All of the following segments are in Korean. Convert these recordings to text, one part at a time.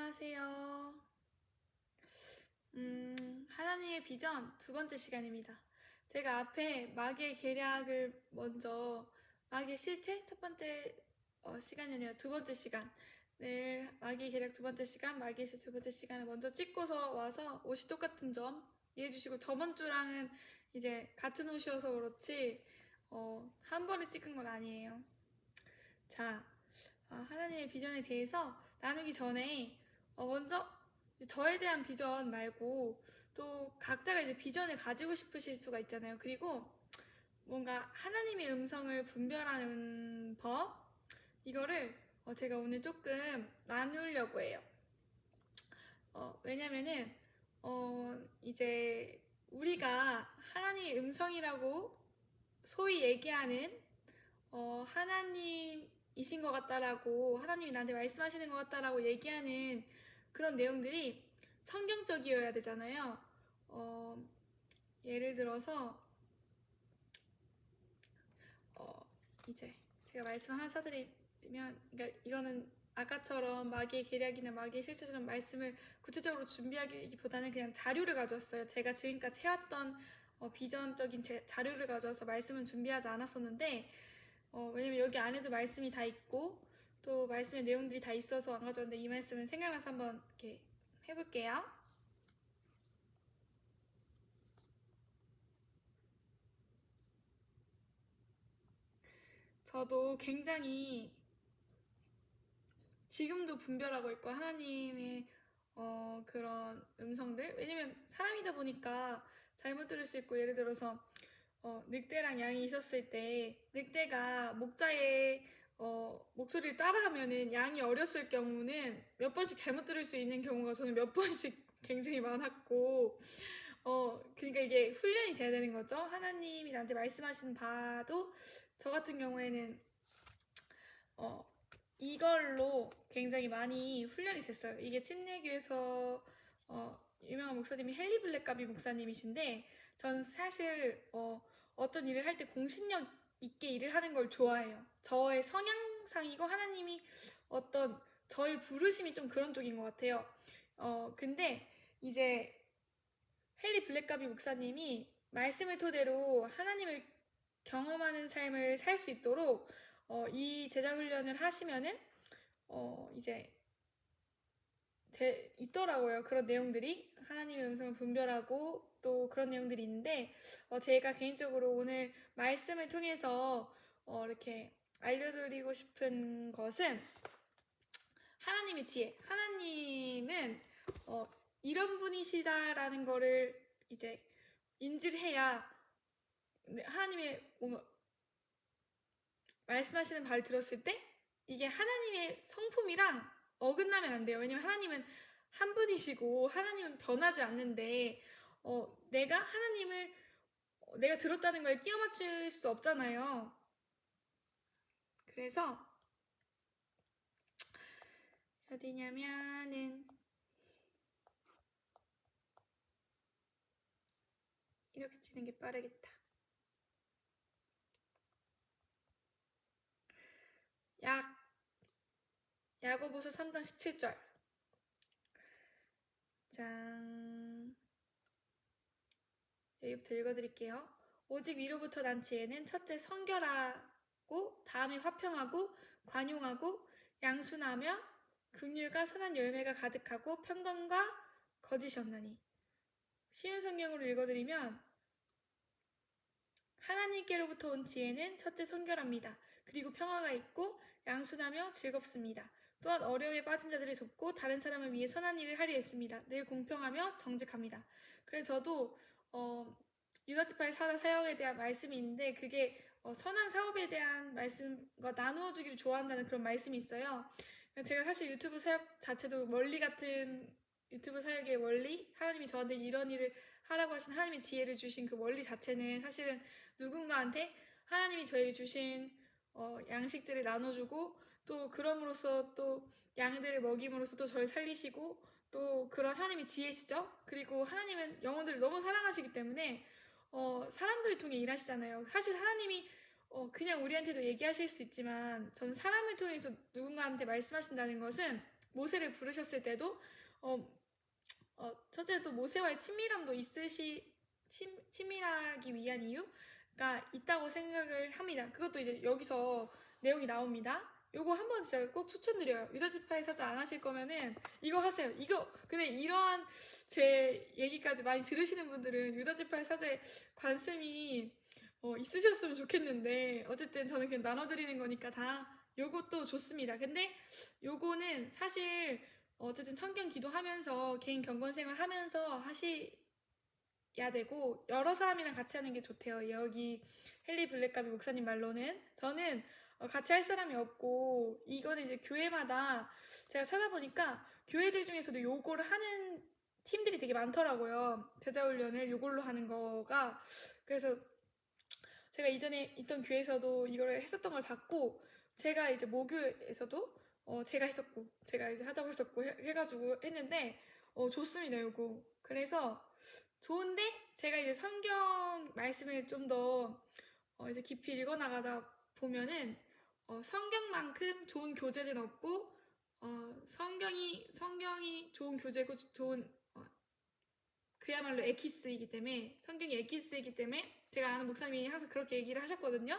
안녕하세요. 하나님의 비전 두 번째 시간입니다. 제가 앞에 마귀의 계략을 먼저, 마귀의 실체 첫 번째 시간이 아니라 두 번째 시간을, 마귀의 계략 두 번째 시간, 마귀의 실체 두 번째 시간을 먼저 찍고서 와서 옷이 똑같은 점 이해해 주시고, 저번 주랑은 이제 같은 옷이어서 그렇지 한 번에 찍은 건 아니에요. 자, 하나님의 비전에 대해서 나누기 전에 먼저 저에 대한 비전 말고 또 각자가 이제 비전을 가지고 싶으실 수가 있잖아요. 그리고 뭔가 하나님의 음성을 분별하는 법, 이거를 제가 오늘 조금 나누려고 해요. 왜냐면은 이제 우리가 하나님의 음성이라고 소위 얘기하는 하나님이신 것 같다라고, 하나님이 나한테 말씀하시는 것 같다라고 얘기하는 그런 내용들이 성경적이어야 되잖아요. 예를 들어서 이제 제가 말씀 하나 사드리면, 그러니까 이거는 아까처럼 마귀의 계략이나 마귀의 실체처럼 말씀을 구체적으로 준비하기보다는 그냥 자료를 가져왔어요. 제가 지금까지 해왔던 비전적인 자료를 가져와서 말씀은 준비하지 않았었는데, 왜냐면 여기 안에도 말씀이 다 있고 또 말씀의 내용들이 다 있어서 안 가져왔는데, 이 말씀은 생각나서 한번 이렇게 해볼게요. 저도 굉장히 지금도 분별하고 있고, 하나님의 그런 음성들, 왜냐면 사람이다 보니까 잘못 들을 수 있고, 예를 들어서 늑대랑 양이 있었을 때 늑대가 목자의 목소리를 따라하면은 양이 어렸을 경우는 몇 번씩 잘못 들을 수 있는 경우가 저는 몇 번씩 굉장히 많았고, 그러니까 이게 훈련이 돼야 되는 거죠. 하나님이 나한테 말씀하시는 바도 저 같은 경우에는 이걸로 굉장히 많이 훈련이 됐어요. 이게 침례교에서 유명한 목사님이 헨리 블랙가비 목사님이신데, 전 사실 어떤 일을 할 때 공신력 있게 일을 하는 걸 좋아해요. 저의 성향상이고 하나님이 어떤 저의 부르심이 좀 그런 쪽인 것 같아요. 근데 이제 헨리 블랙가비 목사님이 말씀을 토대로 하나님을 경험하는 삶을 살 수 있도록 이 제자 훈련을 하시면은 이제 있더라고요. 그런 내용들이 하나님의 음성을 분별하고 또 그런 내용들이 있는데, 제가 개인적으로 오늘 말씀을 통해서 이렇게 알려드리고 싶은 것은 하나님의 지혜. 하나님은 이런 분이시다라는 거를 이제 인지를 해야 하나님의 뭔가 말씀하시는 바를 들었을 때 이게 하나님의 성품이랑 어긋나면 안 돼요. 왜냐면 하나님은 한 분이시고 하나님은 변하지 않는데, 내가 하나님을 내가 들었다는 거에 끼워 맞출 수 없잖아요. 그래서 어디냐면은 이렇게 치는 게 빠르겠다. 야고보서 3장 17절. 짠. 여기부터 읽어드릴게요. 오직 위로부터 난 지혜는 첫째 성결하고, 다음에 화평하고 관용하고 양순하며 긍휼과 선한 열매가 가득하고 평강과 거짓이 없나니. 쉬운 성경으로 읽어드리면, 하나님께로부터 온 지혜는 첫째 성결합니다. 그리고 평화가 있고 양순하며 즐겁습니다. 또한 어려움에 빠진 자들을 돕고 다른 사람을 위해 선한 일을 하려 했습니다. 늘 공평하며 정직합니다. 그래서 저도 유다지파의 사역에 대한 말씀이 있는데, 그게 선한 사업에 대한 말씀과 나누어 주기를 좋아한다는 그런 말씀이 있어요. 제가 사실 유튜브 사역 자체도 원리 같은, 유튜브 사역의 원리, 하나님이 저한테 이런 일을 하라고 하신 하나님의 지혜를 주신 그 원리 자체는 사실은 누군가한테 하나님이 저에게 주신 양식들을 나눠주고, 또 그럼으로써 또 양들을 먹임으로써 또 저를 살리시고, 또 그런 하나님의 지혜시죠. 그리고 하나님은 영혼들을 너무 사랑하시기 때문에 사람들을 통해 일하시잖아요. 사실 하나님이 그냥 우리한테도 얘기하실 수 있지만, 저는 사람을 통해서 누군가한테 말씀하신다는 것은 모세를 부르셨을 때도 첫째 또 모세와의 친밀함도 친밀하기 위한 이유가 있다고 생각을 합니다. 그것도 이제 여기서 내용이 나옵니다. 요거 한번 진짜 꼭 추천드려요. 유다지파의 사자 안 하실 거면은 이거 하세요. 이거 근데 이러한 제 얘기까지 많이 들으시는 분들은 유다지파의 사자에 관심이 있으셨으면 좋겠는데 어쨌든 저는 그냥 나눠드리는 거니까 다 요것도 좋습니다. 근데 요거는 사실 어쨌든 성경 기도하면서 개인 경건 생활 하면서 하셔야 되고 여러 사람이랑 같이 하는 게 좋대요. 여기 헨리 블랙가비 목사님 말로는 저는 같이 할 사람이 없고 이거는 이제 교회마다 제가 찾아보니까 교회들 중에서도 요거를 하는 팀들이 되게 많더라고요. 제자훈련을 요걸로 하는 거가 그래서 제가 이전에 있던 교회에서도 이걸 했었던 걸 봤고 제가 이제 모교에서도 제가 했었고 제가 이제 하자고 했었고 해가지고 했는데 좋습니다 요거. 그래서 좋은데 제가 이제 성경 말씀을 좀 더 이제 깊이 읽어 나가다 보면은 성경만큼 좋은 교재는 없고 성경이 좋은 교재고 좋은 그야말로 에키스이기 때문에 성경이 에키스이기 때문에 제가 아는 목사님이 항상 그렇게 얘기를 하셨거든요.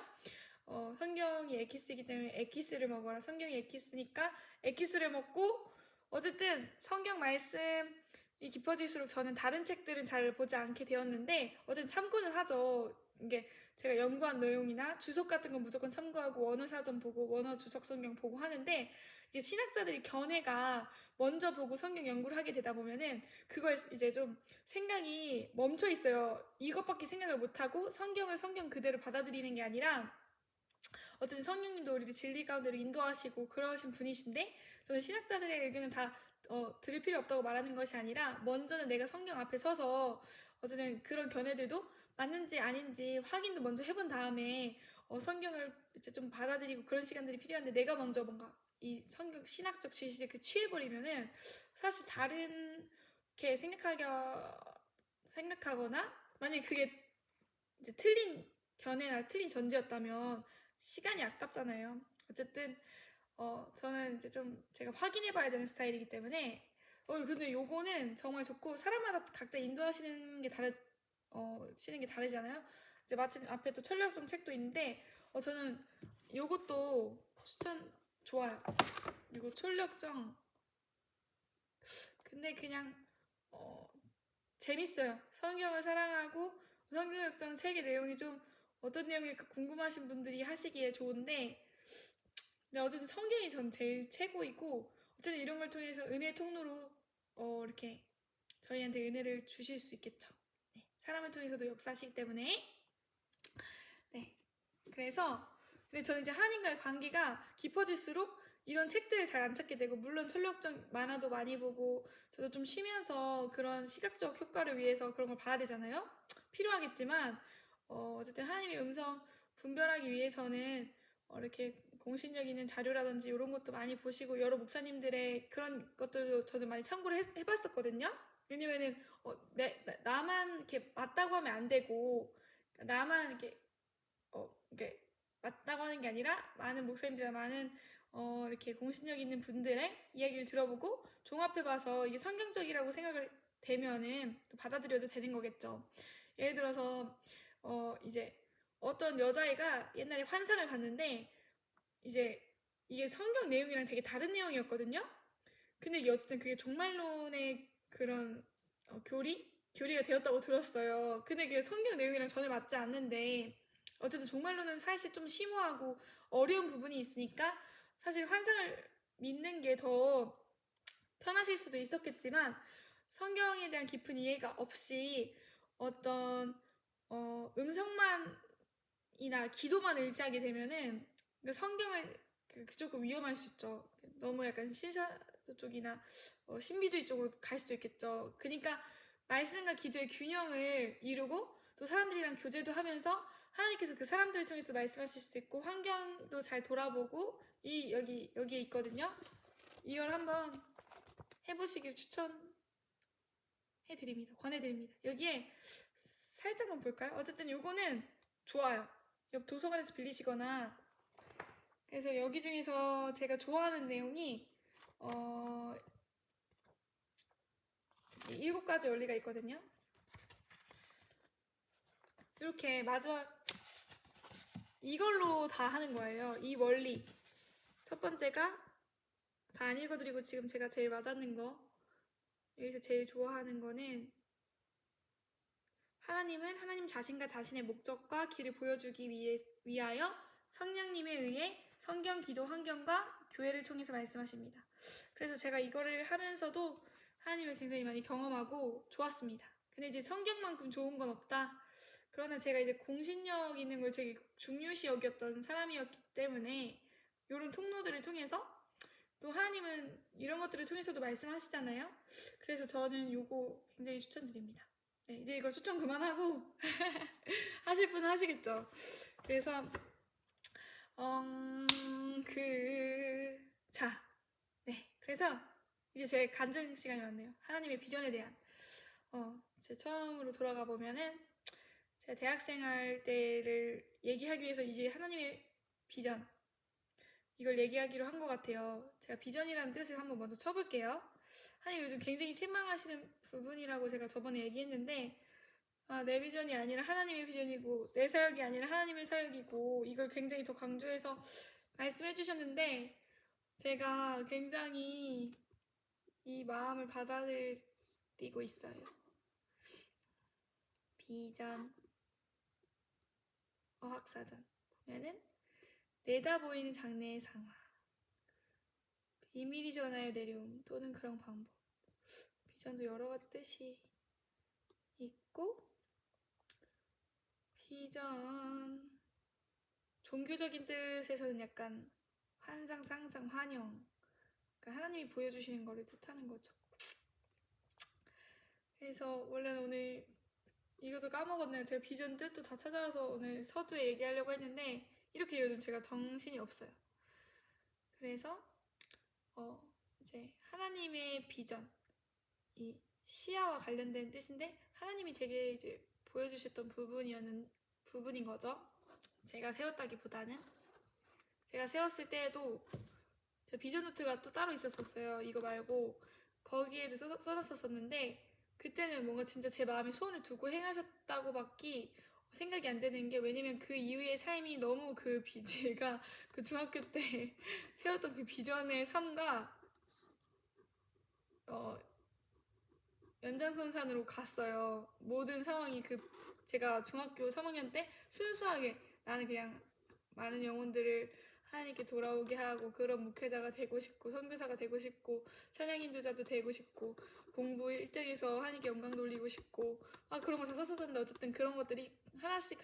성경이 에키스이기 때문에 에키스를 먹어라. 성경이 에키스니까 에키스를 먹고 어쨌든 성경 말씀이 깊어질수록 저는 다른 책들은 잘 보지 않게 되었는데 어쨌든 참고는 하죠. 이게 제가 연구한 내용이나 주석 같은 건 무조건 참고하고 원어 사전 보고 원어 주석 성경 보고 하는데 이게 신학자들이 견해가 먼저 보고 성경 연구를 하게 되다 보면은 그거에 이제 좀 생각이 멈춰 있어요. 이것밖에 생각을 못하고 성경을 성경 그대로 받아들이는 게 아니라 어쨌든 성령님도 우리를 진리 가운데로 인도하시고 그러신 분이신데 저는 신학자들의 의견은 다 들을 필요 없다고 말하는 것이 아니라 먼저는 내가 성경 앞에 서서 어쨌든 그런 견해들도 맞는지 아닌지 확인도 먼저 해본 다음에 성경을 이제 좀 받아들이고 그런 시간들이 필요한데 내가 먼저 뭔가 이 성경 신학적 지식에 취해버리면은 사실 다른게 생각하거나 만약에 그게 이제 틀린 견해나 틀린 전제였다면 시간이 아깝잖아요. 어쨌든 저는 이제 좀 제가 확인해봐야 되는 스타일이기 때문에 근데 요거는 정말 좋고 사람마다 각자 인도하시는 게 시는 게 다르잖아요. 이제 마침 앞에 또 철학적 책도 있는데 저는 요것도 추천 좋아요. 이거 철력정 근데 그냥 재밌어요. 성경을 사랑하고 성경역정 책의 내용이 좀 어떤 내용일까 궁금하신 분들이 하시기에 좋은데 근데 어쨌든 성경이 전 제일 최고이고 어쨌든 이런 걸 통해서 은혜의 통로로 이렇게 저희한테 은혜를 주실 수 있겠죠. 네, 사람을 통해서도 역사하시기 때문에 네, 그래서 근데 저는 이제 하나님과의 관계가 깊어질수록 이런 책들을 잘 안 찾게 되고 물론 철학적 만화도 많이 보고 저도 좀 쉬면서 그런 시각적 효과를 위해서 그런 걸 봐야 되잖아요. 필요하겠지만 어쨌든 하나님의 음성 분별하기 위해서는 이렇게 공신력 있는 자료라든지 이런 것도 많이 보시고 여러 목사님들의 그런 것들도 저도 많이 참고를 해봤었거든요. 왜냐면은 나만 이렇게 맞다고 하면 안 되고 나만 이게 맞다고 하는 게 아니라 많은 목사님들이나 많은 이렇게 공신력 있는 분들의 이야기를 들어보고 종합해봐서 이게 성경적이라고 생각을 되면은 또 받아들여도 되는 거겠죠. 예를 들어서 이제 어떤 여자애가 옛날에 환상을 봤는데 이제 이게 성경 내용이랑 되게 다른 내용이었거든요. 근데 이게 어쨌든 그게 종말론의 그런 교리가 되었다고 들었어요. 근데 그게 성경 내용이랑 전혀 맞지 않는데 어쨌든 종말론은 사실 좀 심오하고 어려운 부분이 있으니까 사실 환상을 믿는 게 더 편하실 수도 있었겠지만 성경에 대한 깊은 이해가 없이 어떤 음성만이나 기도만 의지하게 되면은 성경을 조금 위험할 수 있죠. 너무 약간 신사도 쪽이나 신비주의 쪽으로 갈 수도 있겠죠. 그러니까 말씀과 기도의 균형을 이루고 또 사람들이랑 교제도 하면서 하나님께서 그 사람들을 통해서 말씀하실 수도 있고 환경도 잘 돌아보고 여기에 있거든요. 이걸 한번 해보시길 추천해드립니다. 권해드립니다. 여기에 살짝만 볼까요? 어쨌든 요거는 좋아요. 옆 도서관에서 빌리시거나 그래서 여기 중에서 제가 좋아하는 내용이 7가지 원리가 있거든요. 이렇게 마지막 이걸로 다 하는 거예요. 이 원리. 첫 번째가 다 안 읽어드리고 지금 제가 제일 와닿는 거, 여기서 제일 좋아하는 거는 하나님은 하나님 자신과 자신의 목적과 길을 보여주기 위하여 성령님에 의해 성경, 기도, 환경과 교회를 통해서 말씀하십니다. 그래서 제가 이거를 하면서도 하나님을 굉장히 많이 경험하고 좋았습니다. 근데 이제 성경만큼 좋은 건 없다. 그러나 제가 이제 공신력 있는 걸 되게 중요시 여겼던 사람이었기 때문에 이런 통로들을 통해서 또 하나님은 이런 것들을 통해서도 말씀하시잖아요. 그래서 저는 이거 굉장히 추천드립니다. 네, 이제 이거 추천 그만하고 하실 분은 하시겠죠. 그래서 그래서 이제 제 간증 시간이 왔네요. 하나님의 비전에 대한 제 처음으로 돌아가 보면은 제가 대학생활 때를 얘기하기 위해서 이제 하나님의 비전 이걸 얘기하기로 한 것 같아요. 제가 비전이라는 뜻을 한번 먼저 쳐볼게요. 하나님 요즘 굉장히 책망하시는 부분이라고 제가 저번에 얘기했는데 내 비전이 아니라 하나님의 비전이고 내 사역이 아니라 하나님의 사역이고 이걸 굉장히 더 강조해서 말씀해 주셨는데 제가 굉장히 이 마음을 받아들이고 있어요. 비전 어학사전 보면은 내다보이는 장래의 상황 비밀이 전하여 내려옴 또는 그런 방법 비전도 여러가지 뜻이 있고 비전 종교적인 뜻에서는 약간 환상, 상상, 환영 그러니까 하나님이 보여주시는 거를 뜻하는 거죠. 그래서 원래는 오늘 이것도 까먹었네요. 제가 비전 뜻도 다 찾아와서 오늘 서두에 얘기하려고 했는데 이렇게 요즘 제가 정신이 없어요. 그래서 이제 하나님의 비전 이 시야와 관련된 뜻인데 하나님이 제게 이제 보여주셨던 부분인 거죠. 제가 세웠다기보다는 제가 세웠을 때에도 제 비전 노트가 또 따로 있었어요. 이거 말고 거기에도 써놨었는데 그때는 뭔가 진짜 제 마음에 소원을 두고 행하셨다고밖에 생각이 안 되는 게 왜냐면 그 이후의 삶이 너무 제가 그 중학교 때 세웠던 그 비전의 삶과 연장선상으로 갔어요. 모든 상황이 제가 중학교 3학년 때 순수하게 나는 그냥 많은 영혼들을 하나님께 돌아오게 하고 그런 목회자가 되고 싶고 선교사가 되고 싶고 찬양 인도자도 되고 싶고 공부 1등해서 하나님께 영광 돌리고 싶고 그런 거 다 썼었는데 어쨌든 그런 것들이 하나씩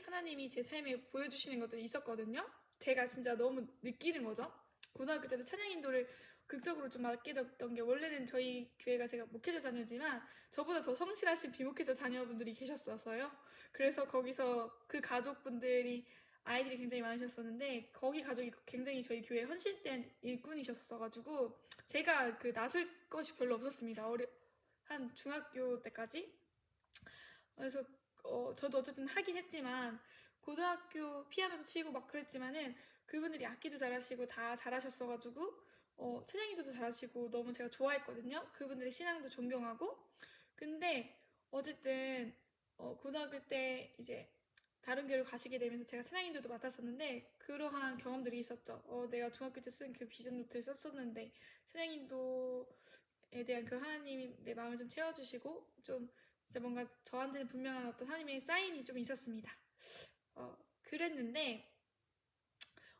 하나님이 제 삶에 보여주시는 것들이 있었거든요. 제가 진짜 너무 느끼는 거죠. 고등학교 때도 찬양 인도를 극적으로 좀 맡게 됐던 게 원래는 저희 교회가 제가 목회자 자녀지만 저보다 더 성실하신 비목회자 자녀분들이 계셨어서요. 그래서 거기서 그 가족분들이 아이들이 굉장히 많으셨었는데 거기 가족이 굉장히 저희 교회 헌신된 일꾼이셨어가지고 제가 나설 것이 별로 없었습니다. 한 중학교 때까지. 그래서 저도 어쨌든 하긴 했지만 고등학교 피아노도 치고 막 그랬지만은 그분들이 악기도 잘하시고 다 잘하셨어가지고 찬양인도도 잘하시고 너무 제가 좋아했거든요. 그분들의 신앙도 존경하고 근데 어쨌든 고등학교 때 이제 다른 교회를 가시게 되면서 제가 찬양인도도 맡았었는데 그러한 경험들이 있었죠. 내가 중학교 때 쓴 그 비전 노트에 썼었는데 찬양인도에 대한 그 하나님이 내 마음을 좀 채워주시고 좀 진짜 뭔가 저한테는 분명한 어떤 하나님의 사인이 좀 있었습니다. 그랬는데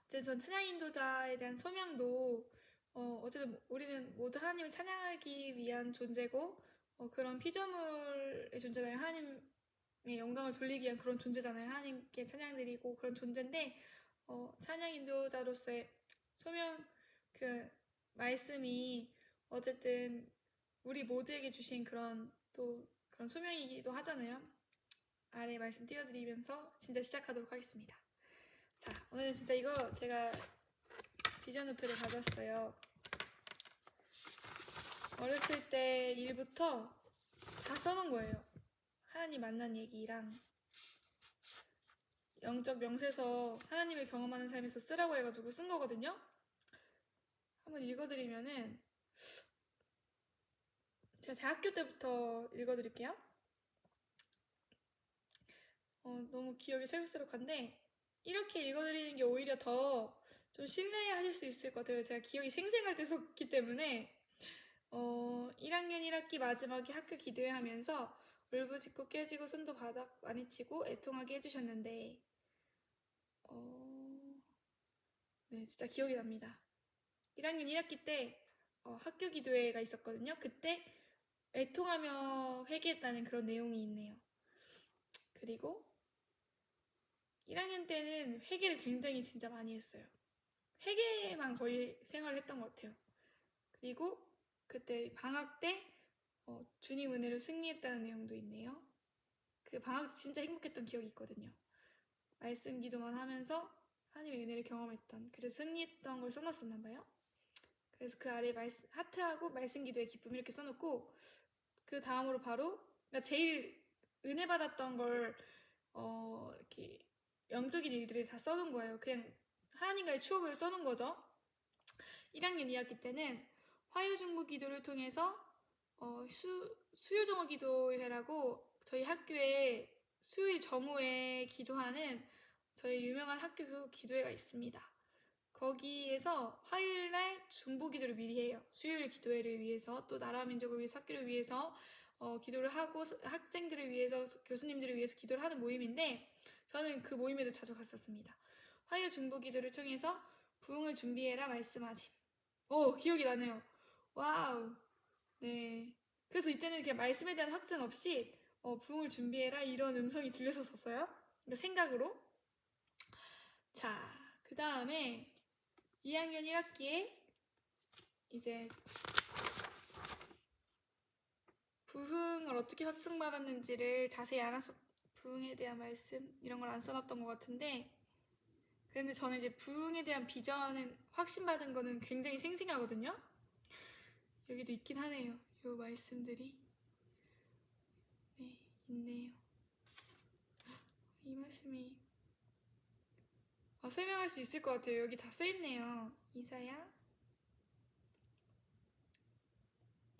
어쨌든 전 찬양 인도자에 대한 소명도 어쨌든 우리는 모두 하나님을 찬양하기 위한 존재고 그런 피조물의 존재잖아요. 하나님의 영광을 돌리기 위한 그런 존재잖아요. 하나님께 찬양드리고 그런 존재인데 찬양 인도자로서의 소명 말씀이 어쨌든 우리 모두에게 주신 그런 소명이기도 하잖아요. 아래 말씀 띄워드리면서 진짜 시작하도록 하겠습니다. 자, 오늘은 진짜 이거 제가 비전 노트를 가졌어요. 어렸을 때 일부터 다 써놓은 거예요. 하나님 만난 얘기랑 영적 명세서 하나님을 경험하는 삶에서 쓰라고 해가지고 쓴 거거든요. 한번 읽어드리면은 제가 대학교 때부터 읽어드릴게요. 너무 기억이 새록새록한데 이렇게 읽어드리는 게 오히려 더 좀 신뢰하실 수 있을 것 같아요. 제가 기억이 생생할 때 썼기 때문에 1학년 1학기 마지막에 학교 기도회 하면서 울부짖고 깨지고 손도 바닥 많이 치고 애통하게 해주셨는데 네, 진짜 기억이 납니다. 1학년 1학기 때 학교 기도회가 있었거든요. 그때 애통하며 회개했다는 그런 내용이 있네요. 그리고 1학년 때는 회개를 굉장히 진짜 많이 했어요. 회개만 거의 생활을 했던 것 같아요. 그리고 그때 방학 때 주님 은혜로 승리했다는 내용도 있네요. 그 방학 때 진짜 행복했던 기억이 있거든요. 말씀 기도만 하면서 하나님의 은혜를 경험했던, 그래서 승리했던 걸 써놨었나 봐요. 그래서 그 아래에 하트하고 말씀 기도의 기쁨 이렇게 써놓고 그 다음으로 바로 그러니까 제일 은혜 받았던 걸 이렇게 영적인 일들을 다 써놓은 거예요. 그냥 하나님과의 추억을 써놓은 거죠. 1학년 2학기 때는 화요중보 기도를 통해서 수요정오 기도회라고 저희 학교에 수요일 정오에 기도하는 저희 유명한 학교 기도회가 있습니다. 거기에서 화요일날 중보 기도를 미리 해요. 수요일 기도회를 위해서 또 나라 민족을 위해서 학교를 위해서 기도를 하고 학생들을 위해서 교수님들을 위해서 기도를 하는 모임인데 저는 그 모임에도 자주 갔었습니다. 화요 중보 기도를 통해서 부흥을 준비해라 말씀하심. 기억이 나네요. 와우. 네. 그래서 이때는 그냥 말씀에 대한 확증 없이 부흥을 준비해라 이런 음성이 들렸었어요. 그러니까 생각으로. 자, 그 다음에 2학년 1학기에 이제 부흥을 어떻게 확증받았는지를 자세히 안 써서 부흥에 대한 말씀 이런 걸 안 써놨던 것 같은데 그런데 저는 이제 부흥에 대한 비전을 확신받은 거는 굉장히 생생하거든요. 여기도 있긴 하네요. 요 말씀들이 네 있네요. 이 말씀이 설명할 수 있을 것 같아요. 여기 다 써있네요. 이사야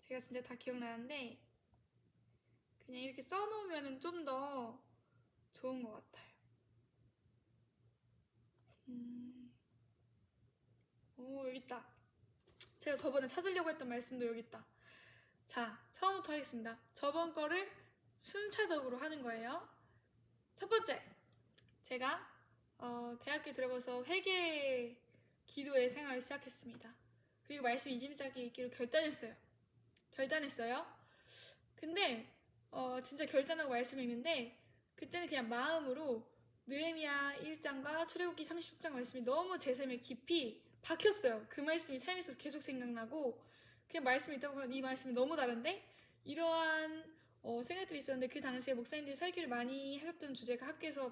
제가 진짜 다 기억나는데 그냥 이렇게 써놓으면 좀 더 좋은 것 같아요. 여기 있다. 제가 저번에 찾으려고 했던 말씀도 여기 있다. 자, 처음부터 하겠습니다. 저번 거를 순차적으로 하는 거예요. 첫 번째, 제가 대학교 들어가서 회계 기도의 생활을 시작했습니다. 그리고 말씀 이짐작게 읽기로 결단했어요. 근데 진짜 결단하고 말씀 읽는데 그때는 그냥 마음으로 느헤미야 1장과 출애굽기 30장 말씀이 너무 제 삶에 깊이 박혔어요. 그 말씀이 삶에 있어서 계속 생각나고 그냥 말씀이 있다 보면 이 말씀이 너무 다른데 이러한 생각들이 있었는데 그 당시에 목사님들이 설교를 많이 하셨던 주제가 학교에서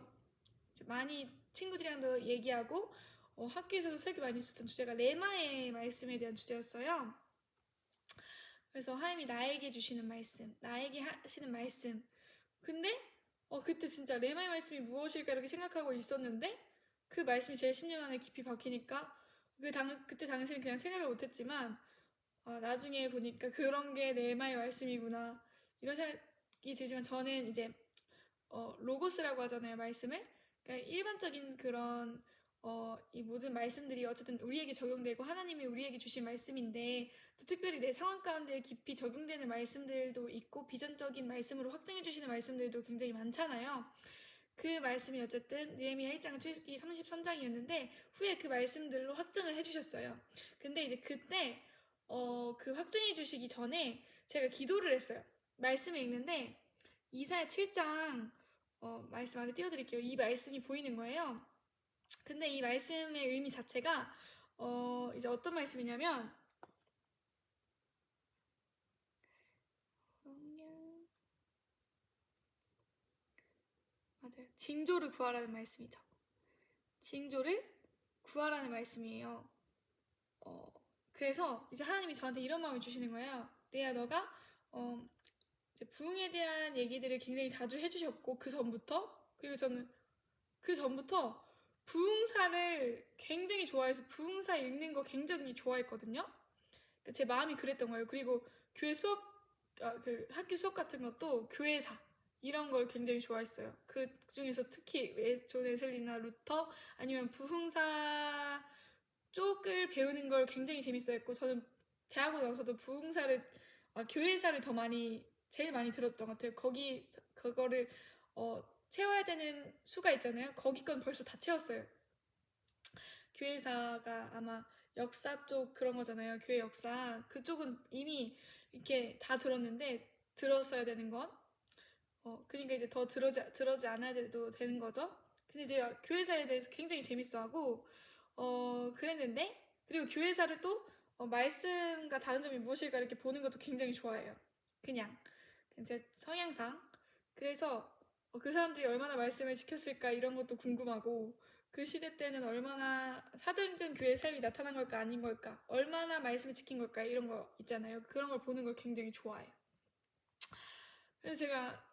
많이 친구들이랑도 얘기하고 학교에서도 설교 많이 했었던 주제가 레마의 말씀에 대한 주제였어요. 그래서 하나님이 나에게 주시는 말씀, 나에게 하시는 말씀. 근데 그때 진짜 레마의 말씀이 무엇일까 이렇게 생각하고 있었는데 그 말씀이 제 심령 안에 깊이 박히니까 그때 당시에는 그냥 생각을 못했지만 나중에 보니까 그런 게 레마의 말씀이구나 이런 생각이 들지만 저는 이제 로고스라고 하잖아요 말씀을. 그러니까 일반적인 그런 이 모든 말씀들이 어쨌든 우리에게 적용되고 하나님이 우리에게 주신 말씀인데 또 특별히 내 상황 가운데 깊이 적용되는 말씀들도 있고 비전적인 말씀으로 확증해 주시는 말씀들도 굉장히 많잖아요. 그 말씀이 어쨌든 느헤미야 1장 출애굽기 33장이었는데 후에 그 말씀들로 확증을 해주셨어요. 근데 이제 그때 그 확증해 주시기 전에 제가 기도를 했어요. 말씀을 읽는데 이사야 7장 말씀 안에 띄워드릴게요. 이 말씀이 보이는 거예요. 근데 이 말씀의 의미 자체가 이제 어떤 말씀이냐면 맞아요. 징조를 구하라는 말씀이죠. 징조를 구하라는 말씀이에요. 그래서 이제 하나님이 저한테 이런 마음을 주시는 거예요. 레아 너가 이제 부흥에 대한 얘기들을 굉장히 자주 해주셨고 그 전부터 그리고 저는 그 전부터 부흥사를 굉장히 좋아해서 부흥사 읽는 거 굉장히 좋아했거든요. 제 마음이 그랬던 거예요. 그리고 교회 수업, 그 학교 수업 같은 것도 교회사 이런 걸 굉장히 좋아했어요. 그 중에서 특히 존 웨슬리나 루터 아니면 부흥사 쪽을 배우는 걸 굉장히 재밌어했고, 저는 대학원 와서도 교회사를 더 많이 제일 많이 들었던 것 같아요. 그거를 채워야 되는 수가 있잖아요. 거기 건 벌써 다 채웠어요. 교회사가 아마 역사 쪽 그런 거잖아요. 교회 역사 그쪽은 이미 이렇게 다 들었는데, 들었어야 되는 건 그러니까 이제 더 들어지 않아야 돼도 되는 거죠. 근데 이제 교회사에 대해서 굉장히 재밌어하고 그랬는데, 그리고 교회사를 또 말씀과 다른 점이 무엇일까 이렇게 보는 것도 굉장히 좋아해요. 그냥 제 성향상. 그래서 그 사람들이 얼마나 말씀을 지켰을까 이런 것도 궁금하고, 그 시대 때는 얼마나 사도행전 교회의 삶이 나타난 걸까 아닌 걸까, 얼마나 말씀을 지킨 걸까 이런 거 있잖아요. 그런 걸 보는 걸 굉장히 좋아해요. 그래서 제가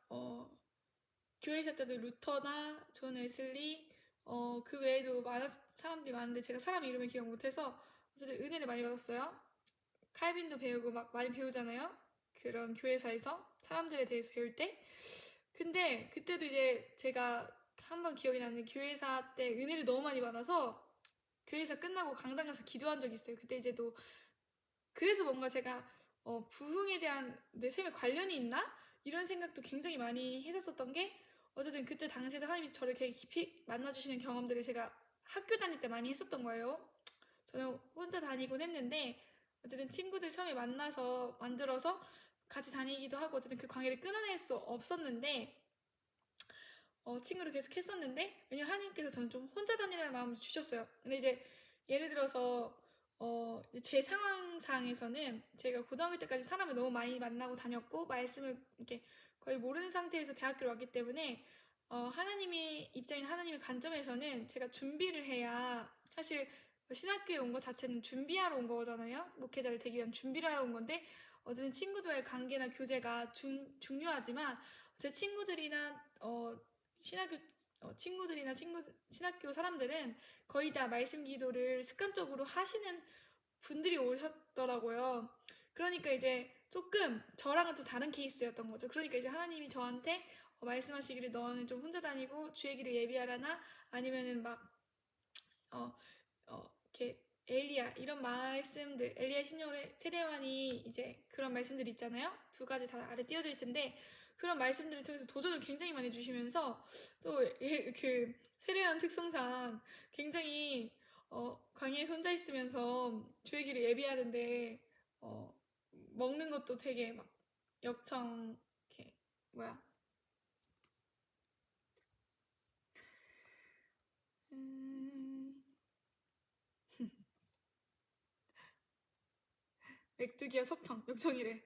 교회사 때도 루터나 존 웨슬리 그 외에도 사람들이 많은데 제가 사람 이름을 기억 못해서 어쨌든 은혜를 많이 받았어요. 칼빈도 배우고 막 많이 배우잖아요. 그런 교회사에서 사람들에 대해서 배울 때. 근데 그때도 이제 제가 한번 기억이 나는, 교회사 때 은혜를 너무 많이 받아서 교회사 끝나고 강당 가서 기도한 적이 있어요. 그때 이제 또 그래서 뭔가 제가 부흥에 대한 내 삶에 관련이 있나? 이런 생각도 굉장히 많이 했었던 게, 어쨌든 그때 당시에도 하나님이 저를 되게 깊이 만나주시는 경험들을 제가 학교 다닐 때 많이 했었던 거예요. 저는 혼자 다니곤 했는데 어쨌든 친구들 처음에 만들어서 같이 다니기도 하고, 어쨌든 그 관계를 끊어낼 수 없었는데 친구를 계속 했었는데, 왜냐면 하나님께서 저는 좀 혼자 다니라는 마음을 주셨어요. 근데 이제 예를 들어서 제 상황상에서는 제가 고등학교 때까지 사람을 너무 많이 만나고 다녔고 말씀을 이렇게 거의 모르는 상태에서 대학교를 왔기 때문에 하나님의 입장인 하나님의 관점에서는 제가 준비를 해야, 사실 신학교에 온 것 자체는 준비하러 온 거잖아요. 목회자를 되기 위한 준비를 하러 온 건데, 어쨌든 친구들과의 관계나 교제가 중요하지만 제 친구들이나 신학교 사람들은 거의 다 말씀 기도를 습관적으로 하시는 분들이 오셨더라고요. 그러니까 이제 조금 저랑은 또 다른 케이스였던 거죠. 그러니까 이제 하나님이 저한테 말씀하시기를 너는 좀 혼자 다니고 주의 길을 예비하라나, 아니면은 막 이렇게 엘리야 이런 말씀들, 엘리야 심령으로 세례요한이 이제 그런 말씀들 있잖아요. 두 가지 다 아래 띄워드릴 텐데, 그런 말씀들을 통해서 도전을 굉장히 많이 주시면서, 또 그 세례요한 특성상 굉장히 광야에 혼자 있으면서 주의 길을 예비하는데 먹는 것도 되게 막 역청, 이렇게 뭐야 맥주기와 역청이래.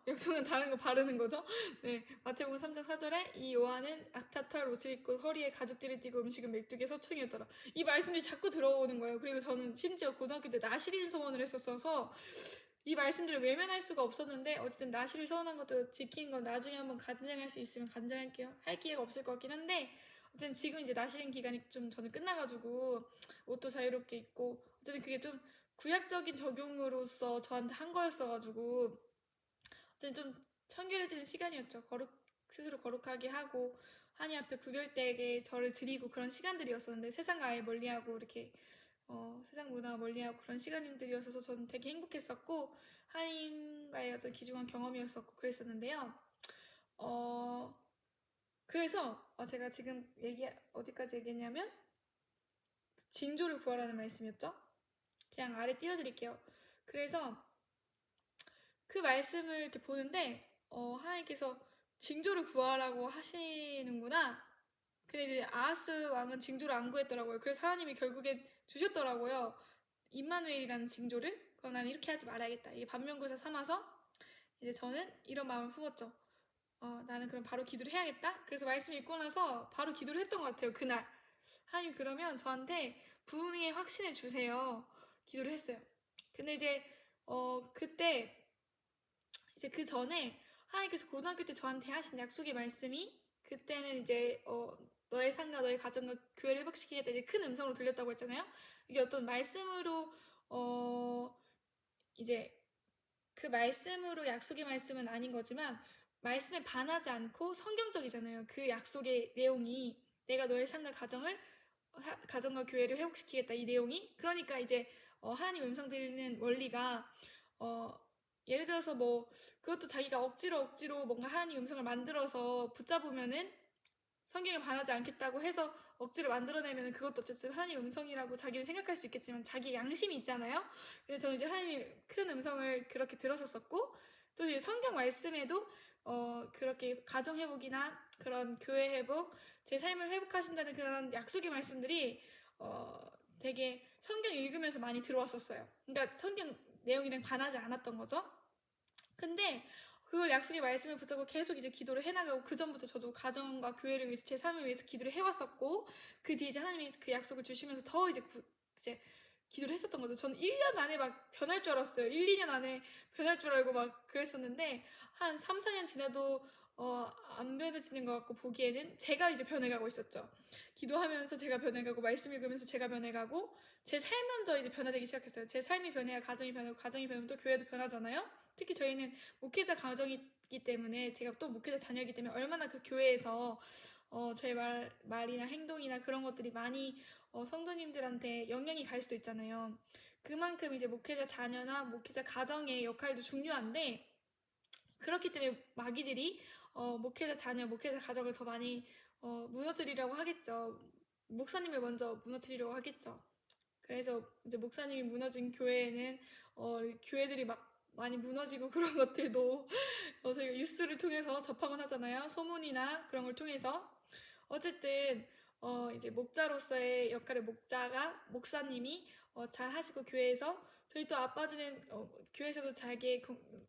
역청은 다른 거 바르는 거죠. 네, 마태복음 3장 4절에 이 요한은 악타털 옷을 입고 허리에 가죽띠를 띠고 음식은 맥주기와 석청이었더라. 이 말씀이 자꾸 들어오는 거예요. 그리고 저는 심지어 고등학교 때 나시린 소원을 했었어서 이 말씀들을 외면할 수가 없었는데, 어쨌든 나시를 소원한 것도 지킨 건 나중에 한번 간증할 수 있으면 간증할게요. 할 기회가 없을 것 같긴 한데, 어쨌든 지금 이제 나시린 기간이 좀 저는 끝나가지고 옷도 자유롭게 입고, 어쨌든 그게 좀 구약적인 적용으로서 저한테 한 거였어가지고 어쨌든 좀 청결해지는 시간이었죠. 스스로 거룩하게 하고 하나님 앞에 구별되게 저를 드리고 그런 시간들이었었는데, 세상과 아예 멀리하고 이렇게 세상 문화 멀리하고 그런 시간들이었어서 저는 되게 행복했었고 하나님과의 어떤 귀중한 경험이었었고 그랬었는데요. 그래서 제가 지금 어디까지 얘기했냐면 징조를 구하라는 말씀이었죠. 그냥 아래 띄워드릴게요. 그래서 그 말씀을 이렇게 보는데 하나님께서 징조를 구하라고 하시는구나. 근데 이제 아하스 왕은 징조를 안 구했더라고요. 그래서 하나님이 결국에 주셨더라고요. 임마누엘이라는 징조를. 그럼 나는 이렇게 하지 말아야겠다. 이게 반면교사 삼아서 이제 저는 이런 마음을 품었죠. 나는 그럼 바로 기도를 해야겠다. 그래서 말씀 읽고 나서 바로 기도를 했던 것 같아요. 그날 하나님 그러면 저한테 부흥의 확신을 주세요. 기도를 했어요. 근데 이제 그때 이제 그 전에 하나님께서 고등학교 때 저한테 하신 약속의 말씀이 그때는 이제 너의 삶과 너의 가정과 교회를 회복시키겠다 이제 큰 음성으로 들렸다고 했잖아요. 이게 어떤 말씀으로 이제 그 말씀으로 약속의 말씀은 아닌 거지만 말씀에 반하지 않고 성경적이잖아요. 그 약속의 내용이 내가 너의 삶과 가정과 교회를 회복시키겠다 이 내용이. 그러니까 이제 하나님 음성 들리는 원리가 어, 예를 들어서 뭐 그것도 자기가 억지로 뭔가 하나님 음성을 만들어서 붙잡으면은 성경에 반하지 않겠다고 해서 억지로 만들어내면 그것도 어쨌든 하나님 음성이라고 자기는 생각할 수 있겠지만 자기 양심이 있잖아요. 그래서 저는 이제 하나님의 큰 음성을 그렇게 들었었고 또 이제 성경 말씀에도 그렇게 가정 회복이나 그런 교회 회복, 제 삶을 회복하신다는 그런 약속의 말씀들이 되게 성경 읽으면서 많이 들어왔었어요. 그러니까 성경 내용이랑 반하지 않았던 거죠. 근데 그걸 약속의 말씀을 붙잡고 계속 이제 기도를 해나가고 그 전부터 저도 가정과 교회를 위해서 제 삶을 위해서 기도를 해왔었고 그 뒤에 이제 하나님이 그 약속을 주시면서 더 이제 기도를 했었던 거죠. 저는 1년 안에 막 변할 줄 알았어요. 1, 2년 안에 변할 줄 알고 막 그랬었는데 한 3, 4년 지나도 안 변해지는 것 같고 보기에는 제가 이제 변해가고 있었죠. 기도하면서 제가 변해가고 말씀 읽으면서 제가 변해가고 제 삶 먼저 이제 변화되기 시작했어요. 제 삶이 변해야 가정이 변하고 가정이 변하면 또 교회도 변하잖아요. 특히 저희는 목회자 가정이기 때문에 제가 또 목회자 자녀이기 때문에 얼마나 그 교회에서 저의 말이나 행동이나 그런 것들이 많이 성도님들한테 영향이 갈 수도 있잖아요. 그만큼 이제 목회자 자녀나 목회자 가정의 역할도 중요한데 그렇기 때문에 마귀들이 목회자 자녀, 목회자 가정을 더 많이 무너뜨리려고 하겠죠. 목사님을 먼저 무너뜨리려고 하겠죠. 그래서 이제 목사님이 무너진 교회에는 교회들이 막 많이 무너지고 그런 것들도 저희가 뉴스를 통해서 접하곤 하잖아요. 소문이나 그런 걸 통해서. 어쨌든 이제 목자로서의 역할을 목사님이 잘 하시고 교회에서 저희 또 아빠지는 교회에서도 자기의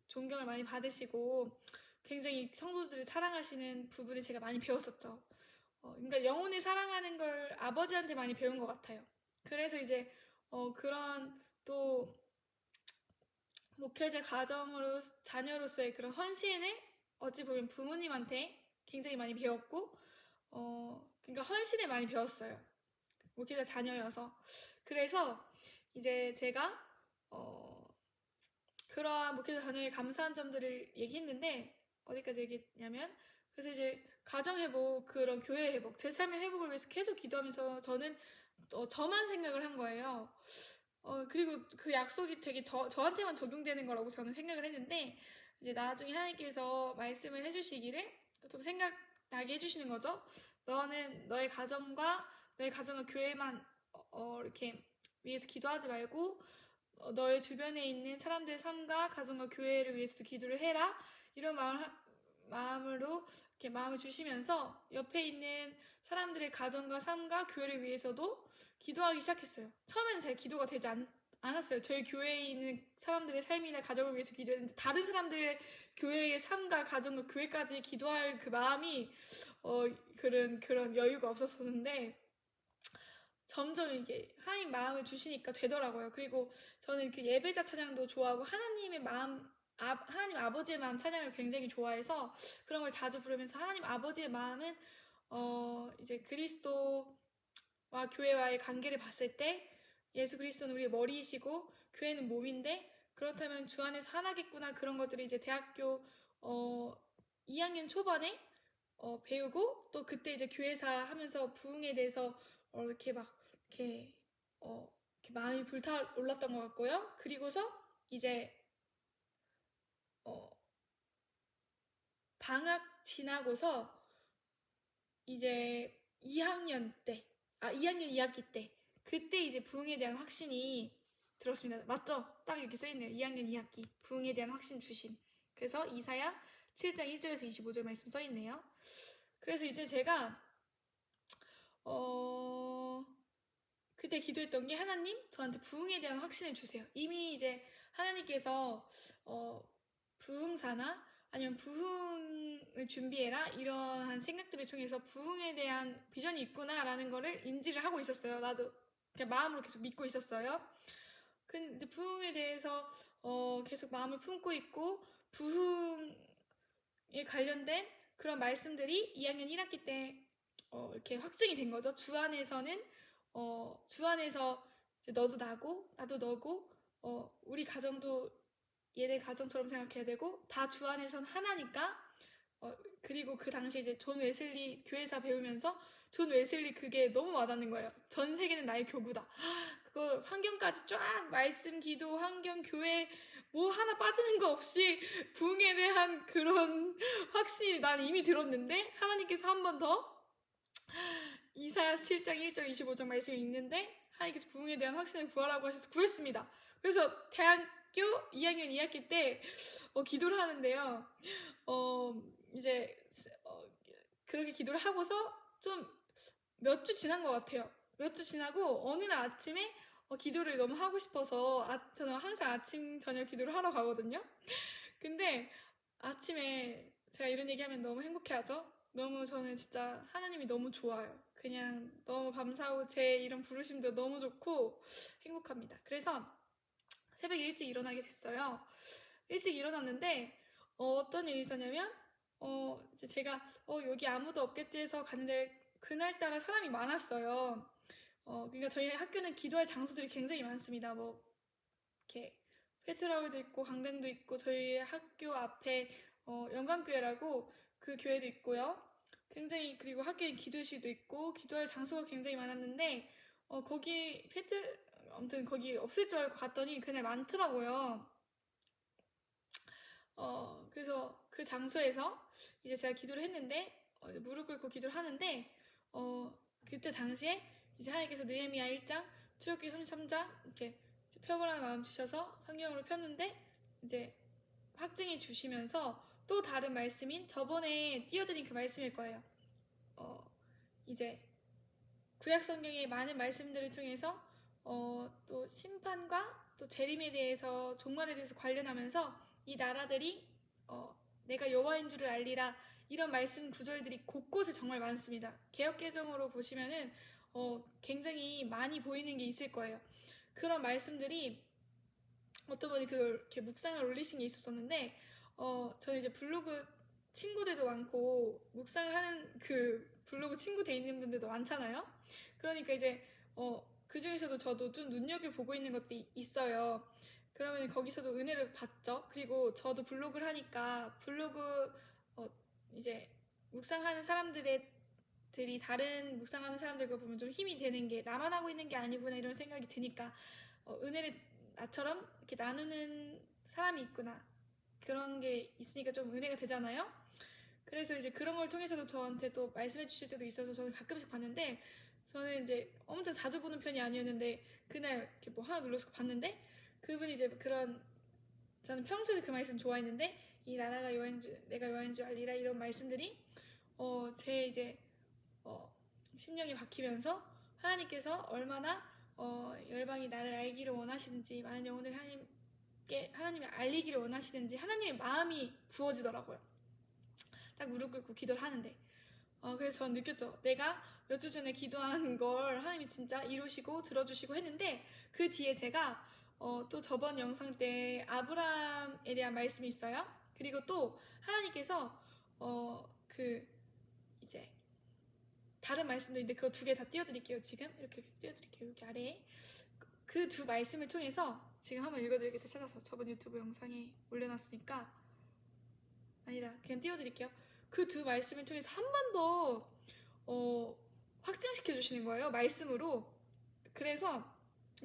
존경을 많이 받으시고 굉장히 성도들을 사랑하시는 부분을 제가 많이 배웠었죠. 그러니까 영혼을 사랑하는 걸 아버지한테 많이 배운 것 같아요. 그래서 이제 그런 또 목회자 가정으로 자녀로서의 그런 헌신을 어찌 보면 부모님한테 굉장히 많이 배웠고 그러니까 헌신을 많이 배웠어요. 목회자 자녀여서. 그래서 이제 제가 그러한 목회자 자녀에 감사한 점들을 얘기했는데 어디까지 얘기했냐면 그래서 이제 가정 회복, 그런 교회 회복, 제 삶의 회복을 위해서 계속 기도하면서 저는 저만 생각을 한 거예요. 그리고 그 약속이 되게 저한테만 적용되는 거라고 저는 생각을 했는데, 이제 나중에 하나님께서 말씀을 해주시기를 좀 생각나게 해주시는 거죠. 너는 너의 가정과 교회만, 이렇게 위해서 기도하지 말고, 너의 주변에 있는 사람들의 삶과 가정과 교회를 위해서도 기도를 해라. 이런 마음으로 이렇게 마음을 주시면서 옆에 있는 사람들의 가정과 삶과 교회를 위해서도 기도하기 시작했어요. 처음에는 제 기도가 되지 않았어요. 저희 교회에 있는 사람들의 삶이나 가정을 위해서 기도했는데 다른 사람들의 교회의 삶과 가정과 교회까지 기도할 그 마음이 그런 여유가 없었었는데 점점 이게 하나님 마음을 주시니까 되더라고요. 그리고 저는 그 예배자 찬양도 좋아하고 하나님 아버지의 마음 찬양을 굉장히 좋아해서 그런 걸 자주 부르면서 하나님 아버지의 마음은 이제 그리스도와 교회와의 관계를 봤을 때 예수 그리스도는 우리의 머리이시고 교회는 몸인데 그렇다면 주 안에서 하나겠구나 그런 것들이 이제 대학교 2학년 초반에 배우고 또 그때 이제 교회사 하면서 부흥에 대해서 이렇게 막 이렇게 마음이 불타올랐던 것 같고요. 그리고서 이제 방학 지나고서 이제 2학년 2학기 때 그때 이제 부흥에 대한 확신이 들었습니다. 맞죠? 딱 이렇게 써있네요. 2학년 2학기 부흥에 대한 확신 주심. 그래서 이사야 7장 1절에서 25절 말씀 써있네요. 그래서 이제 제가 그때 기도했던 게 하나님 저한테 부흥에 대한 확신을 주세요. 이미 이제 하나님께서 부흥사나 아니면 부흥을 준비해라 이러한 생각들을 통해서 부흥에 대한 비전이 있구나라는 거를 인지를 하고 있었어요. 나도 그냥 마음으로 계속 믿고 있었어요. 근데 이제 부흥에 대해서 계속 마음을 품고 있고 부흥에 관련된 그런 말씀들이 2학년 1학기 때 이렇게 확증이 된 거죠. 주 안에서는 주 안에서 이제 너도 나고 나도 너고 우리 가정도 얘네 가정처럼 생각해야 되고 다 주 안에서는 하나니까 그리고 그 당시에 이제 존 웨슬리 교회사 배우면서 존 웨슬리 그게 너무 와닿는 거예요. 전 세계는 나의 교구다. 그거 환경까지 쫙 말씀, 기도, 환경, 교회 뭐 하나 빠지는 거 없이 부흥에 대한 그런 확신이 난 이미 들었는데 하나님께서 한 번 더 이사야 7장 1절 25절 말씀이 있는데 하나님께서 부흥에 대한 확신을 구하라고 하셔서 구했습니다. 그래서 대학교 2학년 2학기 때 기도를 하는데요. 이제 그렇게 기도를 하고서 좀 몇 주 지난 것 같아요. 몇 주 지나고 어느 날 아침에 기도를 너무 하고 싶어서 저는 항상 아침 저녁 기도를 하러 가거든요. 근데 아침에 제가 이런 얘기하면 너무 행복해하죠. 너무 저는 진짜 하나님이 너무 좋아요. 그냥 너무 감사하고 제 이런 부르심도 너무 좋고 행복합니다. 그래서 새벽에 일찍 일어나게 됐어요. 일찍 일어났는데 어떤 일이 있었냐면 이제 제가 여기 아무도 없겠지 해서 갔는데 그날따라 사람이 많았어요. 그러니까 저희 학교는 기도할 장소들이 굉장히 많습니다. 뭐 이렇게 페트라울도 있고 강당도 있고 저희 학교 앞에 영광교회라고 그 교회도 있고요. 굉장히 그리고 학교에 기도실도 있고 기도할 장소가 굉장히 많았는데 거기 아무튼 거기 없을 줄 알고 갔더니 그날 많더라고요. 그래서 그 장소에서 이제 제가 기도를 했는데 무릎 꿇고 기도를 하는데 그때 당시에 이제 하나님께서 느헤미야 1장 출애굽기 33장 이렇게 펴보라는 마음 주셔서 성경으로 폈는데 이제 확증해 주시면서 또 다른 말씀인 저번에 띄워드린 그 말씀일 거예요. 이제 구약 성경의 많은 말씀들을 통해서 또 심판과 또 재림에 대해서 종말에 대해서 관련하면서 이 나라들이 내가 여호와인 줄을 알리라 이런 말씀 구절들이 곳곳에 정말 많습니다. 개역개정으로 보시면은 굉장히 많이 보이는 게 있을 거예요. 그런 말씀들이 어떤 분이 그걸 이렇게 묵상을 올리신 게 있었었는데 저는 이제 블로그 친구들도 많고 묵상하는 그 블로그 친구 돼 있는 분들도 많잖아요. 그러니까 이제 그 중에서도 저도 좀 눈여겨보고 있는 것도 있어요. 그러면 거기서도 은혜를 받죠. 그리고 저도 블로그를 하니까 블로그 이제 묵상하는 사람들이 다른 묵상하는 사람들과 보면 좀 힘이 되는 게 나만 하고 있는 게 아니구나 이런 생각이 드니까 은혜를 나처럼 이렇게 나누는 사람이 있구나 그런 게 있으니까 좀 은혜가 되잖아요. 그래서 이제 그런 걸 통해서도 저한테 또 말씀해 주실 때도 있어서 저는 가끔씩 봤는데 저는 이제 엄청 자주 보는 편이 아니었는데 그날 이렇게 뭐 하나 눌러서 봤는데 그분이 이제 그런 저는 평소에 그 말씀 좋아했는데 이 나라가 여호와인 줄 내가 여호와인 줄 알리라 이런 말씀들이 제 이제 심령이 박히면서 하나님께서 얼마나 열방이 나를 알기를 원하시는지 많은 영혼을 하나님이 알리기를 원하시는지 하나님의 마음이 부어지더라고요. 딱 무릎 꿇고 기도를 하는데 그래서 저는 느꼈죠. 내가 몇 주 전에 기도한 걸 하나님이 진짜 이루시고 들어주시고 했는데 그 뒤에 제가 또 저번 영상 때 아브라함에 대한 말씀이 있어요. 그리고 또 하나님께서 그 이제 다른 말씀도 있는데 그거 두 개 다 띄워드릴게요. 지금 이렇게 띄워드릴게요. 여기 아래에 그 두 말씀을 통해서 지금 한번 읽어드리겠다 찾아서 저번 유튜브 영상에 올려놨으니까 아니다 그냥 띄워드릴게요. 그 두 말씀을 통해서 한 번 더 확증시켜 주시는 거예요. 말씀으로. 그래서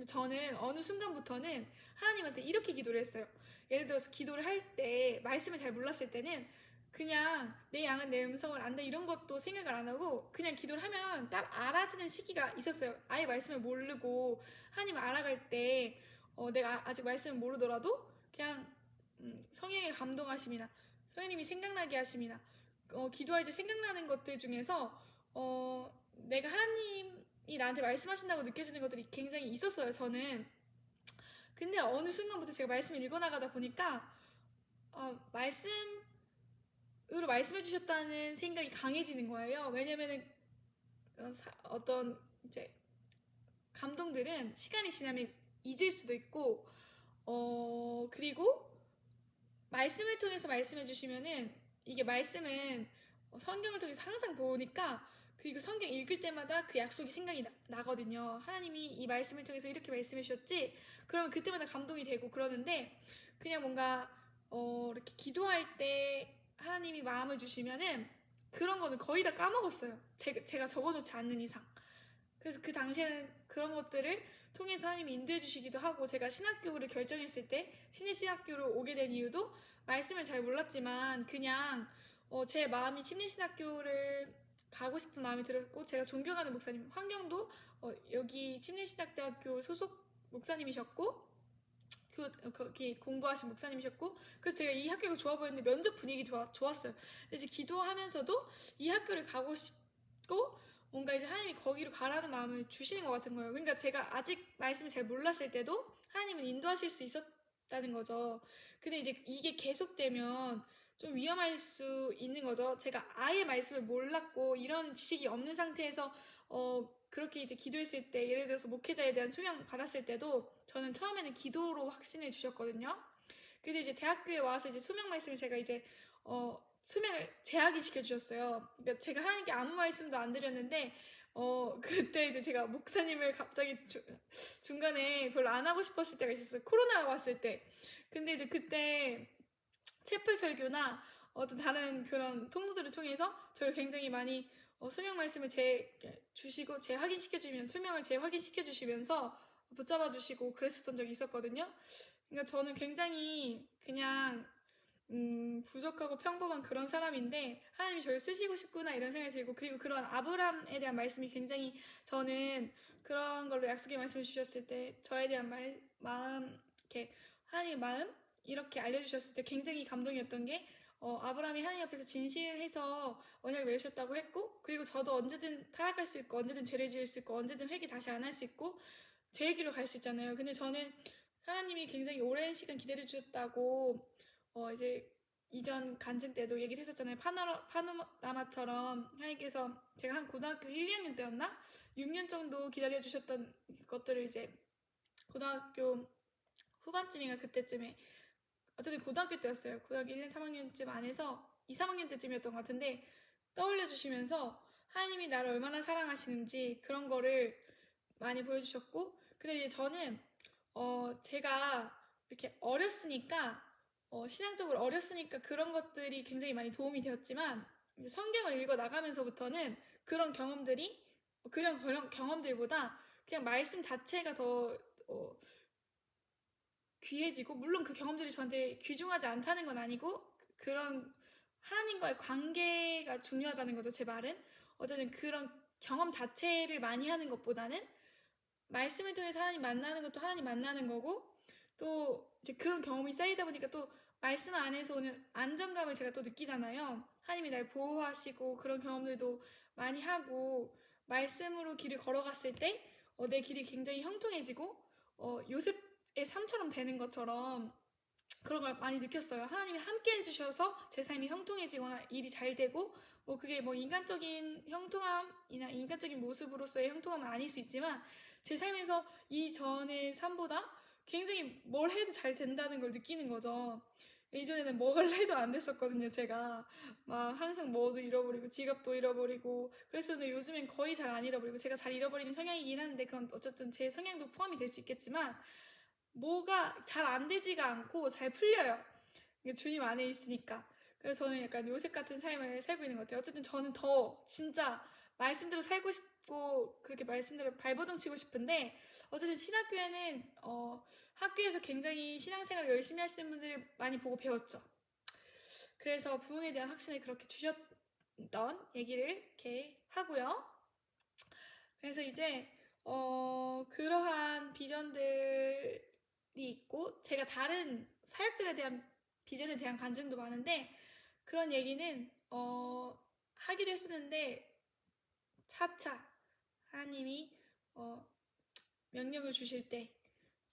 저는 어느 순간부터는 하나님한테 이렇게 기도를 했어요. 예를 들어서 기도를 할 때 말씀을 잘 몰랐을 때는 그냥 내 양은 내 음성을 안다 이런 것도 생각을 안 하고 그냥 기도를 하면 딱 알아지는 시기가 있었어요. 아예 말씀을 모르고 하나님을 알아갈 때 내가 아직 말씀을 모르더라도 그냥 성령의 감동하심이나 성령님이 생각나게 하심이나 기도할 때 생각나는 것들 중에서 내가 하나님이 나한테 말씀하신다고 느껴지는 것들이 굉장히 있었어요. 저는. 근데 어느 순간부터 제가 말씀을 읽어나가다 보니까 말씀으로 말씀해 주셨다는 생각이 강해지는 거예요. 왜냐면은 어떤 이제 감동들은 시간이 지나면 잊을 수도 있고 그리고 말씀을 통해서 말씀해 주시면은 이게 말씀은 성경을 통해서 항상 보니까 그리고 성경 읽을 때마다 그 약속이 생각이 나거든요. 하나님이 이 말씀을 통해서 이렇게 말씀해 주셨지? 그러면 그때마다 감동이 되고 그러는데 그냥 뭔가 이렇게 기도할 때 하나님이 마음을 주시면은 그런 거는 거의 다 까먹었어요. 제가 적어놓지 않는 이상. 그래서 그 당시에는 그런 것들을 통해서 하나님이 인도해 주시기도 하고 제가 신학교를 결정했을 때 심리신학교로 오게 된 이유도 말씀을 잘 몰랐지만 그냥 제 마음이 심리신학교를 가고 싶은 마음이 들었고 제가 존경하는 목사님 환경도 여기 심리신학대학교 소속 목사님이셨고 거기 공부하신 목사님이셨고 그래서 제가 이 학교가 좋아 보였는데 면접 분위기 좋았어요. 그래서 기도하면서도 이 학교를 가고 싶고 뭔가 이제 하나님이 거기로 가라는 마음을 주시는 것 같은 거예요. 그러니까 제가 아직 말씀을 잘 몰랐을 때도 하나님은 인도하실 수 있었다는 거죠. 근데 이제 이게 계속되면 좀 위험할 수 있는 거죠. 제가 아예 말씀을 몰랐고 이런 지식이 없는 상태에서 그렇게 이제 기도했을 때 예를 들어서 목회자에 대한 소명 받았을 때도 저는 처음에는 기도로 확신을 주셨거든요. 근데 이제 대학교에 와서 이제 소명 말씀을 제가 이제 소명을 제약이 시켜주셨어요. 그러니까 제가 하나님께 아무 말씀도 안 드렸는데 그때 이제 제가 목사님을 갑자기 중간에 별로 안 하고 싶었을 때가 있었어요. 코로나가 왔을 때. 근데 이제 그때 채플 설교나 어떤 다른 그런 통로들을 통해서 저를 굉장히 많이 설명 말씀을 주시고 확인시켜 주시면 설명을 확인시켜 주시면서 붙잡아 주시고 그랬었던 적이 있었거든요. 그러니까 저는 굉장히 그냥 부족하고 평범한 그런 사람인데 하나님이 저를 쓰시고 싶구나 이런 생각이 들고 그리고 그런 아브람에 대한 말씀이 굉장히 저는 그런 걸로 약속의 말씀을 주셨을 때 저에 대한 마음 이렇게 하나님의 마음 이렇게 알려주셨을 때 굉장히 감동이었던 게 아브라함이 하나님 앞에서 진실해서 언약을 맺으셨다고 했고 그리고 저도 언제든 타락할 수 있고 언제든 죄를 지을 수 있고 언제든 회개 다시 안 할 수 있고 죄의 길로 갈 수 있잖아요. 근데 저는 하나님이 굉장히 오랜 시간 기다려 주셨다고 이제 이전 간증 때도 얘기를 했었잖아요. 파노라마처럼 하나님께서 제가 한 고등학교 1, 2학년 때였나? 6년 정도 기다려 주셨던 것들을 이제 고등학교 후반쯤인가 그때쯤에 어쨌든 고등학교 때였어요. 고등학교 1년 3학년쯤 안에서 2, 3학년 때쯤이었던 것 같은데 떠올려 주시면서 하나님이 나를 얼마나 사랑하시는지 그런 거를 많이 보여주셨고 근데 이제 저는 제가 이렇게 어렸으니까 신앙적으로 어렸으니까 그런 것들이 굉장히 많이 도움이 되었지만 이제 성경을 읽어 나가면서부터는 그런 경험들보다 그냥 말씀 자체가 더 귀해지고 물론 그 경험들이 저한테 귀중하지 않다는 건 아니고 그런 하나님과의 관계가 중요하다는 거죠. 제 말은 어쨌든 그런 경험 자체를 많이 하는 것보다는 말씀을 통해서 하나님 만나는 것도 하나님 만나는 거고 또 이제 그런 경험이 쌓이다 보니까 또 말씀 안에서 오는 안정감을 제가 또 느끼잖아요. 하나님이 날 보호하시고 그런 경험들도 많이 하고 말씀으로 길을 걸어갔을 때 내 길이 굉장히 형통해지고 요셉의 삶처럼 되는 것처럼 그런 걸 많이 느꼈어요. 하나님이 함께 해주셔서 제 삶이 형통해지거나 일이 잘 되고 뭐 그게 뭐 인간적인 형통함이나 인간적인 모습으로서의 형통함은 아닐 수 있지만 제 삶에서 이전의 삶보다 굉장히 뭘 해도 잘 된다는 걸 느끼는 거죠. 이전에는 뭘 해도 안 됐었거든요, 제가. 막 항상 뭐도 잃어버리고 지갑도 잃어버리고 그랬었는데 요즘엔 거의 잘 안 잃어버리고 제가 잘 잃어버리는 성향이긴 한데 그건 어쨌든 제 성향도 포함이 될 수 있겠지만 뭐가 잘 안 되지가 않고 잘 풀려요. 이게 주님 안에 있으니까. 그래서 저는 약간 요셉 같은 삶을 살고 있는 것 같아요. 어쨌든 저는 더 진짜 말씀대로 살고 싶고 그렇게 말씀대로 발버둥 치고 싶은데 어쨌든 신학교에는 학교에서 굉장히 신앙생활을 열심히 하시는 분들을 많이 보고 배웠죠. 그래서 부흥에 대한 확신을 그렇게 주셨던 얘기를 이렇게 하고요. 그래서 이제 그러한 비전들이 있고 제가 다른 사역들에 대한 비전에 대한 간증도 많은데 그런 얘기는 하기도 했었는데 차차 하나님이 명령을 주실 때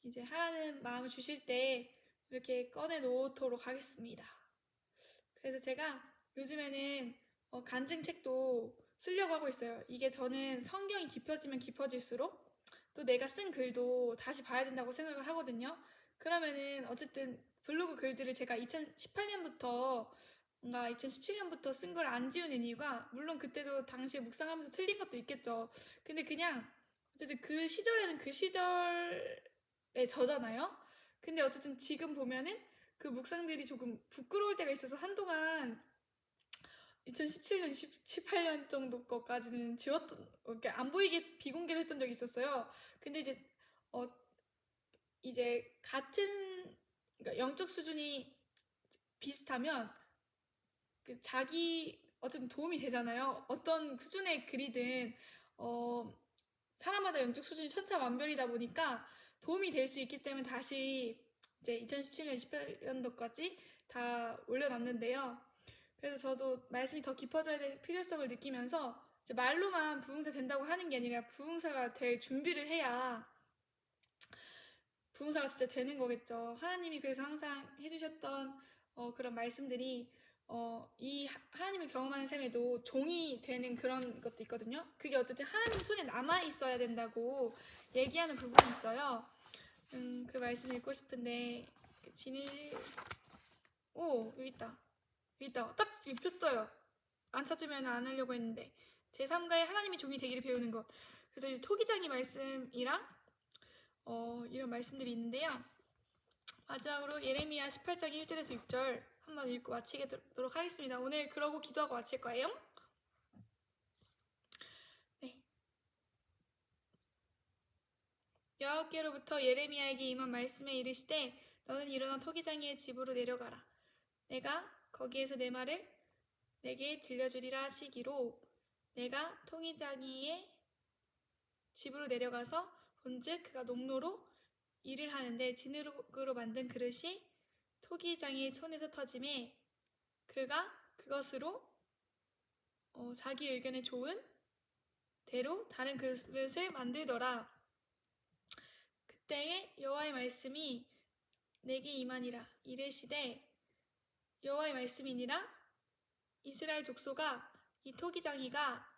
이제 하라는 마음을 주실 때 이렇게 꺼내 놓도록 하겠습니다. 그래서 제가 요즘에는 간증책도 쓰려고 하고 있어요. 이게 저는 성경이 깊어지면 깊어질수록 또 내가 쓴 글도 다시 봐야 된다고 생각을 하거든요. 그러면은 어쨌든 블로그 글들을 제가 2018년부터 뭔가 2017년부터 쓴 걸 안 지우는 이유가, 물론 그때도 당시에 묵상하면서 틀린 것도 있겠죠. 근데 그냥 어쨌든 그 시절에는 그 시절의 저잖아요. 근데 어쨌든 지금 보면은 그 묵상들이 조금 부끄러울 때가 있어서 한동안 2017년, 18년 정도 거까지는 지웠던, 이렇게 안 보이게 비공개를 했던 적이 있었어요. 근데 어, 이제 그러니까 영적 수준이 비슷하면 자기 어쨌든 도움이 되잖아요. 어떤 수준의 글이든 어, 사람마다 영적 수준이 천차만별이다 보니까 도움이 될 수 있기 때문에 다시 이제 2017년, 18년도까지 다 올려놨는데요. 그래서 저도 말씀이 더 깊어져야 될 필요성을 느끼면서 이제 말로만 부흥사 된다고 하는 게 아니라 부흥사가 될 준비를 해야 부흥사가 진짜 되는 거겠죠. 하나님이 그래서 항상 해주셨던 그런 말씀들이 이 하나님을 경험하는 삶에도 종이 되는 그런 것도 있거든요. 그게 어쨌든 하나님 손에 남아 있어야 된다고 얘기하는 부분이 있어요. 그 말씀 읽고 싶은데 여기 있다. 여기 있다. 딱 폈어요. 안 찾으면 안 하려고 했는데 제3가의 하나님의 종이 되기를 배우는 것. 그래서 이 토기장이 말씀이랑 이런 말씀들이 있는데요. 마지막으로 예레미야 18장 1절에서 6절 한번 읽고 마치도록 하겠습니다. 오늘 그러고 기도하고 마칠 거예요. 네. 여호와께로부터 예레미야에게 임한 말씀에 이르시되 너는 일어나 토기장이의 집으로 내려가라. 내가 거기에서 내 말을 내게 들려주리라 하시기로 내가 토기장이의 집으로 내려가서 본즉 그가 농로로 일을 하는데 진흙으로 만든 그릇이 토기장이의 손에서 터짐에 그가 그것으로 자기 의견에 좋은 대로 다른 그릇을 만들더라. 그때에 여호와의 말씀이 내게 임하니라. 이르시되 여호와의 말씀이니라. 이스라엘 족속아 이 토기장이가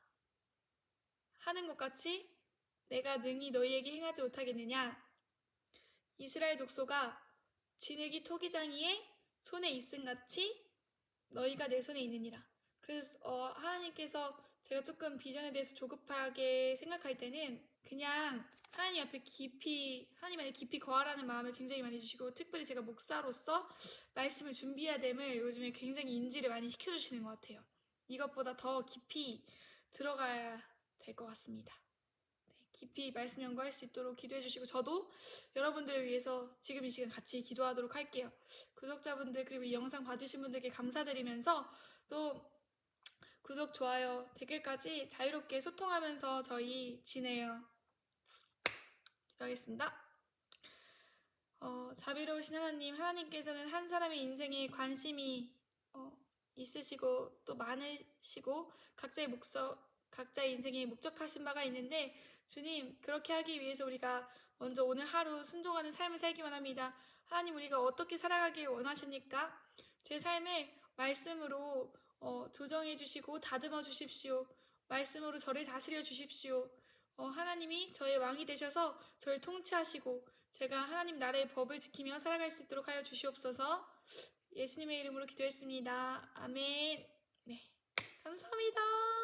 하는 것 같이 내가 능히 너희에게 행하지 못하겠느냐. 이스라엘 족속아 진흙이 토기장이의 손에 있음같이 너희가 내 손에 있느니라. 그래서 하나님께서 제가 조금 비전에 대해서 조급하게 생각할 때는 그냥 하나님 앞에 하나님 안에 깊이 거하라는 마음을 굉장히 많이 주시고, 특별히 제가 목사로서 말씀을 준비해야 됨을 요즘에 굉장히 인지를 많이 시켜주시는 것 같아요. 이것보다 더 깊이 들어가야 될 것 같습니다. 깊이 말씀 연구할 수 있도록 기도해 주시고, 저도 여러분들을 위해서 지금 이 시간 같이 기도하도록 할게요. 구독자분들 그리고 이 영상 봐주신 분들께 감사드리면서 또 구독, 좋아요, 댓글까지 자유롭게 소통하면서 저희 지내요. 기도하겠습니다. 자비로우신 하나님께서는 한 사람의 인생에 관심이 있으시고 또 많으시고 각자의 인생에 목적하신 바가 있는데, 주님, 그렇게 하기 위해서 우리가 먼저 오늘 하루 순종하는 삶을 살기만 합니다. 하나님, 우리가 어떻게 살아가길 원하십니까? 제 삶에 말씀으로 조정해 주시고 다듬어 주십시오. 말씀으로 저를 다스려 주십시오. 하나님이 저의 왕이 되셔서 저를 통치하시고 제가 하나님 나라의 법을 지키며 살아갈 수 있도록 하여 주시옵소서. 예수님의 이름으로 기도했습니다. 아멘. 네, 감사합니다.